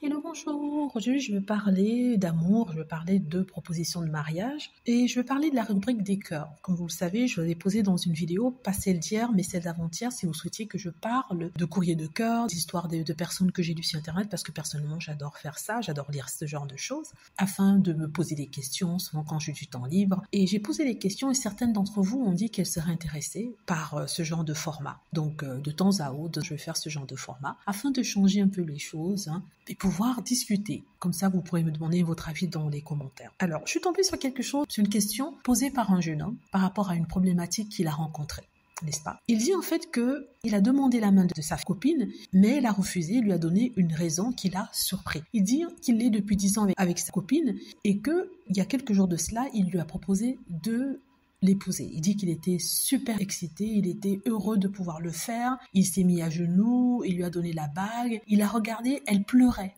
Hello, bonjour. Aujourd'hui, je vais parler d'amour, je vais parler de propositions de mariage et je vais parler de la rubrique des cœurs. Comme vous le savez, je vous ai posé dans une vidéo, pas celle d'hier, mais celle d'avant-hier, si vous souhaitiez que je parle de courrier de cœur, d'histoires de personnes que j'ai lues sur Internet, parce que personnellement, j'adore faire ça, j'adore lire ce genre de choses, afin de me poser des questions, souvent quand j'ai du temps libre. Et j'ai posé des questions et certaines d'entre vous ont dit qu'elles seraient intéressées par ce genre de format. Donc, de temps à autre, je vais faire ce genre de format, afin de changer un peu les choses, et pouvoir discuter. Comme ça, vous pourrez me demander votre avis dans les commentaires. Alors, je suis tombée sur quelque chose, sur une question posée par un jeune homme par rapport à une problématique qu'il a rencontrée, n'est-ce pas? Il dit en fait qu'il a demandé la main de sa copine, mais elle a refusé, il lui a donné une raison qui l'a surpris. Il dit qu'il est depuis 10 ans avec sa copine et qu'il y a quelques jours de cela, il lui a proposé de l'épouser. Il dit qu'il était super excité, il était heureux de pouvoir le faire, il s'est mis à genoux, il lui a donné la bague, il a regardé, elle pleurait,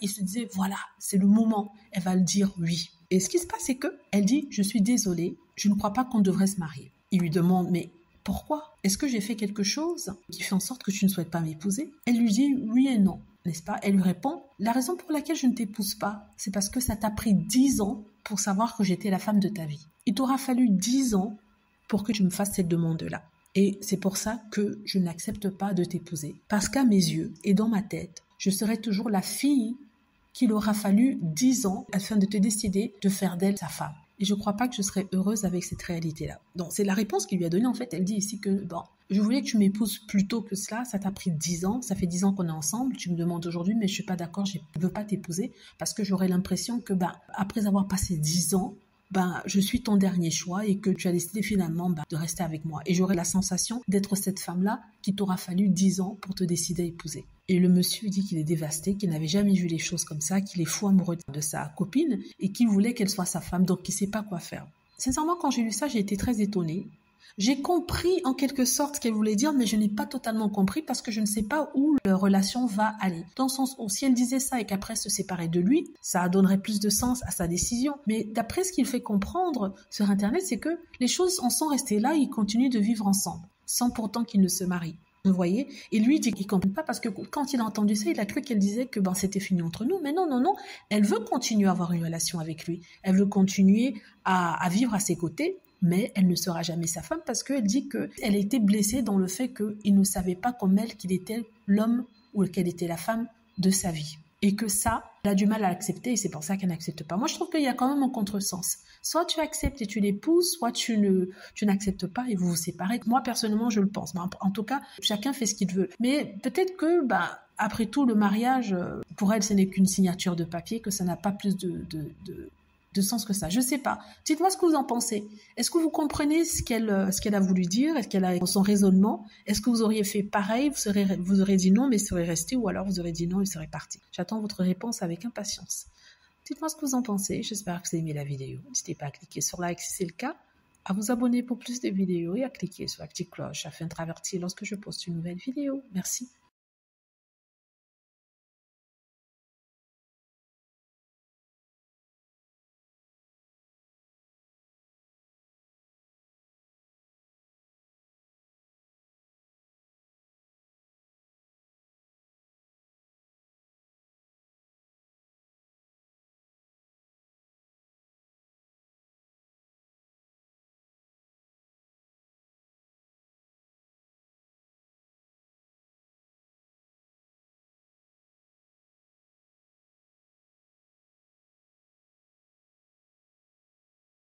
il se disait voilà, c'est le moment, elle va le dire oui. Et ce qui se passe, c'est que elle dit je suis désolée, je ne crois pas qu'on devrait se marier. Il lui demande mais pourquoi? Est-ce que j'ai fait quelque chose qui fait en sorte que tu ne souhaites pas m'épouser? Elle lui dit oui et non, n'est-ce pas? Elle lui répond la raison pour laquelle je ne t'épouse pas, c'est parce que ça t'a pris 10 ans pour savoir que j'étais la femme de ta vie. Il t'aura fallu 10 ans pour que tu me fasses cette demande-là. Et c'est pour ça que je n'accepte pas de t'épouser. Parce qu'à mes yeux et dans ma tête, je serai toujours la fille qu'il aura fallu 10 ans afin de te décider de faire d'elle sa femme. Et je ne crois pas que je serais heureuse avec cette réalité-là. Donc, c'est la réponse qu'il lui a donnée. En fait, elle dit ici que, je voulais que tu m'épouses plus tôt que cela. Ça t'a pris 10 ans. Ça fait 10 ans qu'on est ensemble. Tu me demandes aujourd'hui, mais je ne suis pas d'accord. Je ne veux pas t'épouser parce que j'aurais l'impression que, après avoir passé 10 ans, je suis ton dernier choix et que tu as décidé finalement de rester avec moi. Et j'aurai la sensation d'être cette femme-là qui t'aura fallu 10 ans pour te décider à épouser. Et le monsieur dit qu'il est dévasté, qu'il n'avait jamais vu les choses comme ça, qu'il est fou amoureux de sa copine et qu'il voulait qu'elle soit sa femme, donc qu'il ne sait pas quoi faire. Sincèrement, quand j'ai lu ça, j'ai été très étonnée. J'ai compris en quelque sorte ce qu'elle voulait dire, mais je n'ai pas totalement compris parce que je ne sais pas où leur relation va aller. Dans le sens où si elle disait ça et qu'après se séparer de lui, ça donnerait plus de sens à sa décision. Mais d'après ce qu'il fait comprendre sur Internet, c'est que les choses en sont restées là, ils continuent de vivre ensemble, sans pourtant qu'ils ne se marient. Vous voyez? Et lui dit qu'il ne comprend pas parce que quand il a entendu ça, il a cru qu'elle disait que c'était fini entre nous. Mais non. Elle veut continuer à avoir une relation avec lui. Elle veut continuer à vivre à ses côtés. Mais elle ne sera jamais sa femme parce qu'elle dit qu'elle a été blessée dans le fait qu'il ne savait pas comme elle qu'il était l'homme ou qu'elle était la femme de sa vie. Et que ça, elle a du mal à l'accepter et c'est pour ça qu'elle n'accepte pas. Moi, je trouve qu'il y a quand même un contresens. Soit tu acceptes et tu l'épouses, soit tu n'acceptes pas et vous vous séparez. Moi, personnellement, je le pense. Mais en tout cas, chacun fait ce qu'il veut. Mais peut-être que, après tout, le mariage, pour elle, ce n'est qu'une signature de papier, que ça n'a pas plus de sens que ça. Je sais pas. Dites-moi ce que vous en pensez. Est-ce que vous comprenez ce qu'elle a voulu dire? Est-ce qu'elle a son raisonnement? Est-ce que vous auriez fait pareil? Vous aurez dit non, mais serait resté, ou alors vous aurez dit non, il serait parti. J'attends votre réponse avec impatience. Dites-moi ce que vous en pensez. J'espère que vous avez aimé la vidéo. N'hésitez pas à cliquer sur like si c'est le cas, à vous abonner pour plus de vidéos et à cliquer sur la petite cloche afin de être averti lorsque je poste une nouvelle vidéo. Merci.